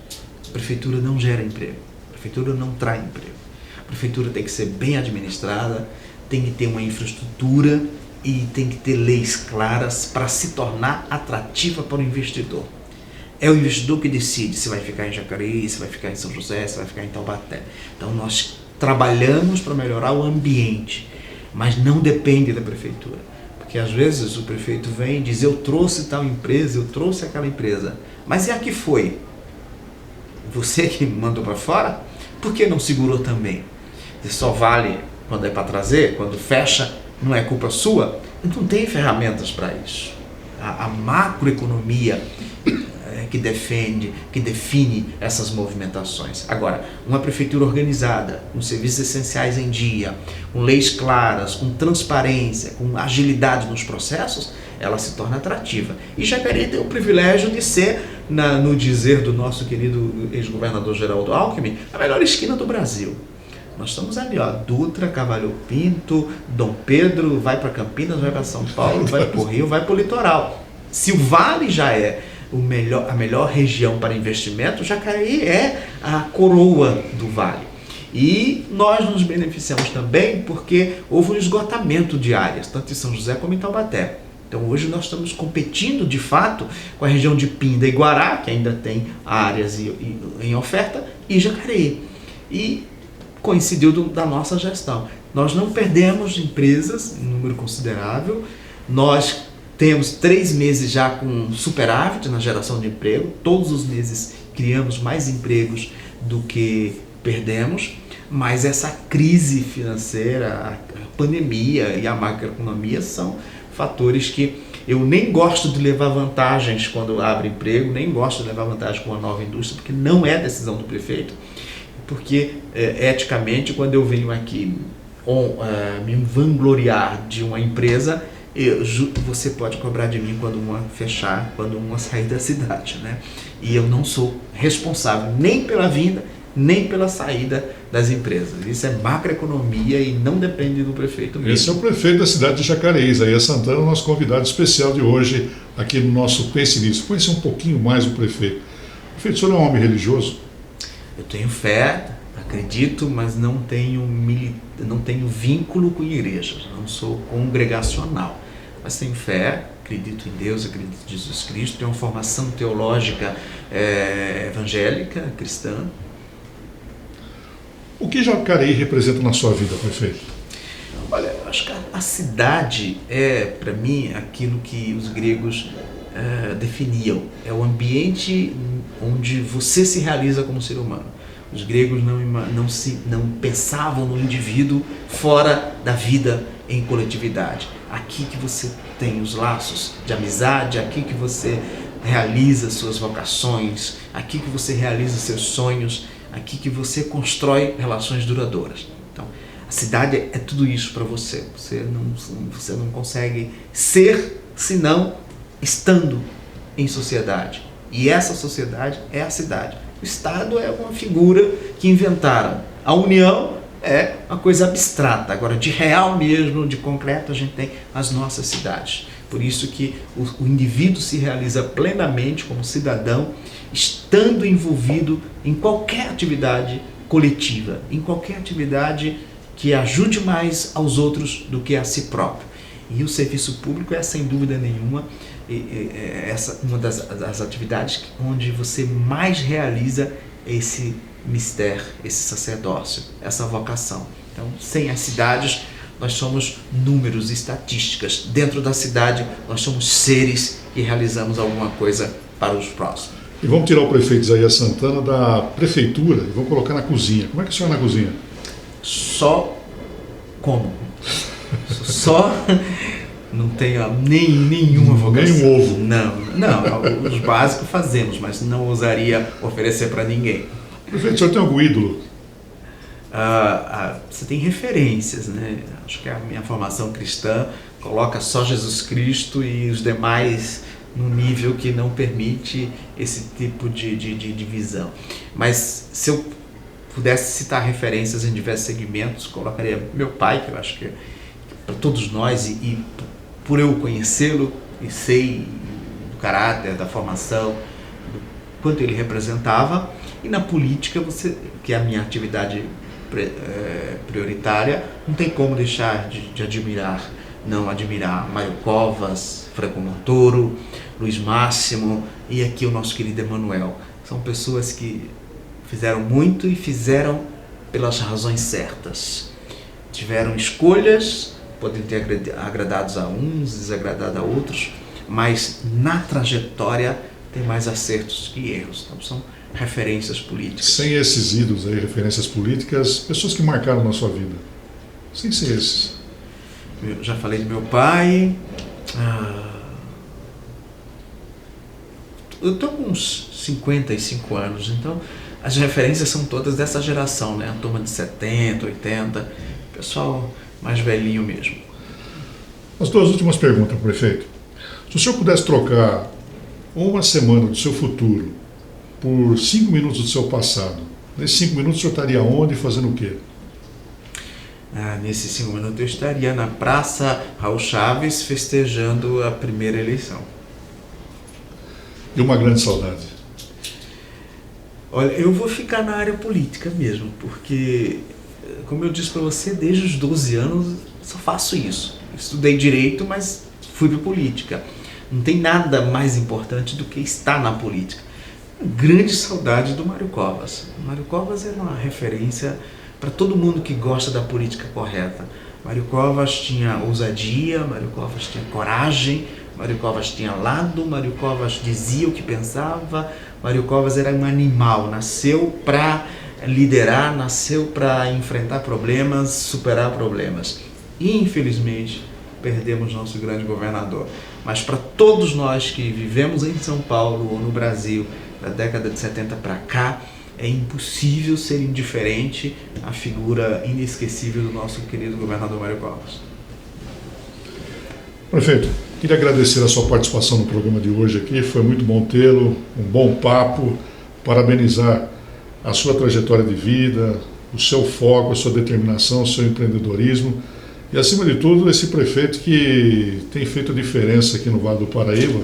A prefeitura não gera emprego, a prefeitura não traz emprego. A prefeitura tem que ser bem administrada, tem que ter uma infraestrutura e tem que ter leis claras para se tornar atrativa para o investidor. É o investidor que decide se vai ficar em Jacareí, se vai ficar em São José, se vai ficar em Taubaté. Então nós trabalhamos para melhorar o ambiente, mas não depende da prefeitura. Porque às vezes o prefeito vem e diz, eu trouxe tal empresa, eu trouxe aquela empresa. Mas e a que foi? Você que mandou para fora? Por que não segurou também? Se só vale quando é para trazer, quando fecha, não é culpa sua? Não tem ferramentas para isso. A macroeconomia que define essas movimentações. Agora, uma prefeitura organizada, com serviços essenciais em dia, com leis claras, com transparência, com agilidade nos processos, ela se torna atrativa. E Jacareí tem o privilégio de ser, no dizer do nosso querido ex-governador Geraldo Alckmin, a melhor esquina do Brasil. Nós estamos ali, ó, Dutra, Cavalho Pinto, Dom Pedro, vai para Campinas, vai para São Paulo, vai para o Rio, vai para o litoral. Se o Vale já é a melhor região para investimento, Jacareí é a coroa do Vale. E nós nos beneficiamos também porque houve um esgotamento de áreas, tanto em São José como em Taubaté. Então hoje nós estamos competindo de fato com a região de Pinda e Guará, que ainda tem áreas em oferta, e Jacareí. E coincidiu da nossa gestão. Nós não perdemos empresas em número considerável, nós temos 3 meses já com superávit na geração de emprego, todos os meses criamos mais empregos do que perdemos, mas essa crise financeira, a pandemia e a macroeconomia são fatores que eu nem gosto de levar vantagens quando abre emprego, nem gosto de levar vantagem com uma nova indústria, porque não é decisão do prefeito, porque eticamente quando eu venho aqui me vangloriar de uma empresa, você pode cobrar de mim quando uma fechar, quando uma sair da cidade, né? E eu não sou responsável nem pela vinda, nem pela saída das empresas. Isso é macroeconomia e não depende do prefeito mesmo. Esse é o prefeito da cidade de Jacareí, Isaías Santana, nosso convidado especial de hoje aqui no nosso Pense Nisso. Conhecer um pouquinho mais o prefeito. O prefeito, o senhor é um homem religioso? Eu tenho fé, acredito, mas não tenho vínculo com igrejas, não sou congregacional. Mas tenho fé, acredito em Deus, acredito em Jesus Cristo, tenho uma formação teológica evangélica, cristã. O que Jacareí representa na sua vida, prefeito? Olha, eu acho que a cidade é, para mim, aquilo que os gregos definiam. É o ambiente onde você se realiza como ser humano. Os gregos não pensavam no indivíduo fora da vida em coletividade. Aqui que você tem os laços de amizade, aqui que você realiza suas vocações, aqui que você realiza seus sonhos, aqui que você constrói relações duradouras. Então, a cidade é tudo isso para você. Você não consegue ser senão estando em sociedade. E essa sociedade é a cidade. O Estado é uma figura que inventaram. A União é uma coisa abstrata. Agora, de real mesmo, de concreto, a gente tem as nossas cidades. Por isso que o indivíduo se realiza plenamente como cidadão, estando envolvido em qualquer atividade coletiva, em qualquer atividade que ajude mais aos outros do que a si próprio. E o serviço público é, sem dúvida nenhuma, uma das atividades onde você mais realiza esse mistério, esse sacerdócio, essa vocação. Então, sem as cidades, nós somos números, estatísticas. Dentro da cidade, nós somos seres que realizamos alguma coisa para os próximos. E vamos tirar o prefeito Isaías Santana da prefeitura e vamos colocar na cozinha. Como é que o senhor é na cozinha? Só como. Só... Não tenho nenhuma vocação. Nem um ovo. Não, os básicos fazemos, mas não ousaria oferecer para ninguém. Prefeito, o senhor tem algum ídolo? Você tem referências, né? Acho que a minha formação cristã coloca só Jesus Cristo e os demais num nível que não permite esse tipo de visão. Mas se eu pudesse citar referências em diversos segmentos, colocaria meu pai, que eu acho que para todos nós, e por eu conhecê-lo e sei do caráter, da formação, do quanto ele representava, e na política, que é a minha atividade prioritária, não tem como deixar de admirar não admirar Mário Covas, Franco Montoro, Luiz Máximo e aqui o nosso querido Emanuel. São pessoas que fizeram muito e fizeram pelas razões certas. Tiveram escolhas, podem ter agradados a uns, desagradado a outros, mas na trajetória tem mais acertos que erros. Então são referências políticas. Sem esses ídolos aí, referências políticas, pessoas que marcaram na sua vida. Sem ser esses. Eu já falei de meu pai. Eu estou com uns 55 anos, então as referências são todas dessa geração, né? A turma de 70, 80, pessoal mais velhinho mesmo. As duas últimas perguntas, prefeito. Se o senhor pudesse trocar uma semana do seu futuro por 5 minutos do seu passado, nesses 5 minutos o senhor estaria onde e fazendo o quê? Nesses 5 minutos eu estaria na Praça Raul Chaves festejando a primeira eleição. E uma grande saudade? Olha, eu vou ficar na área política mesmo, porque, como eu disse para você, desde os 12 anos só faço isso. Estudei Direito, mas fui para política. Não tem nada mais importante do que estar na política. Grande saudade do Mário Covas. O Mário Covas é uma referência para todo mundo que gosta da política correta. Mário Covas tinha ousadia, Mário Covas tinha coragem, Mário Covas tinha lado, Mário Covas dizia o que pensava, Mário Covas era um animal, nasceu para liderar, nasceu para enfrentar problemas, superar problemas. E, infelizmente, perdemos nosso grande governador. Mas para todos nós que vivemos em São Paulo ou no Brasil, da década de 70 para cá, é impossível ser indiferente à figura inesquecível do nosso querido governador Mário Covas. Prefeito, queria agradecer a sua participação no programa de hoje aqui, foi muito bom tê-lo, um bom papo, parabenizar a sua trajetória de vida, o seu foco, a sua determinação, o seu empreendedorismo e, acima de tudo, esse prefeito que tem feito a diferença aqui no Vale do Paraíba,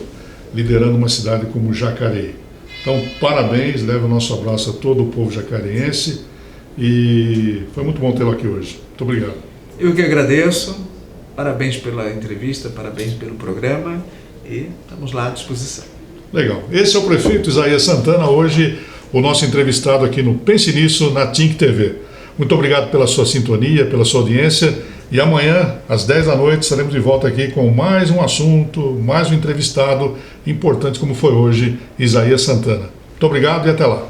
liderando uma cidade como Jacareí. Então, parabéns, leva o nosso abraço a todo o povo jacareense e foi muito bom tê-lo aqui hoje. Muito obrigado. Eu que agradeço, parabéns pela entrevista, parabéns pelo programa e estamos lá à disposição. Legal. Esse é o prefeito Isaías Santana, hoje o nosso entrevistado aqui no Pense Nisso, na TINC TV. Muito obrigado pela sua sintonia, pela sua audiência e amanhã, às 10 da noite, estaremos de volta aqui com mais um assunto, mais um entrevistado importante como foi hoje, Isaías Santana. Muito obrigado e até lá.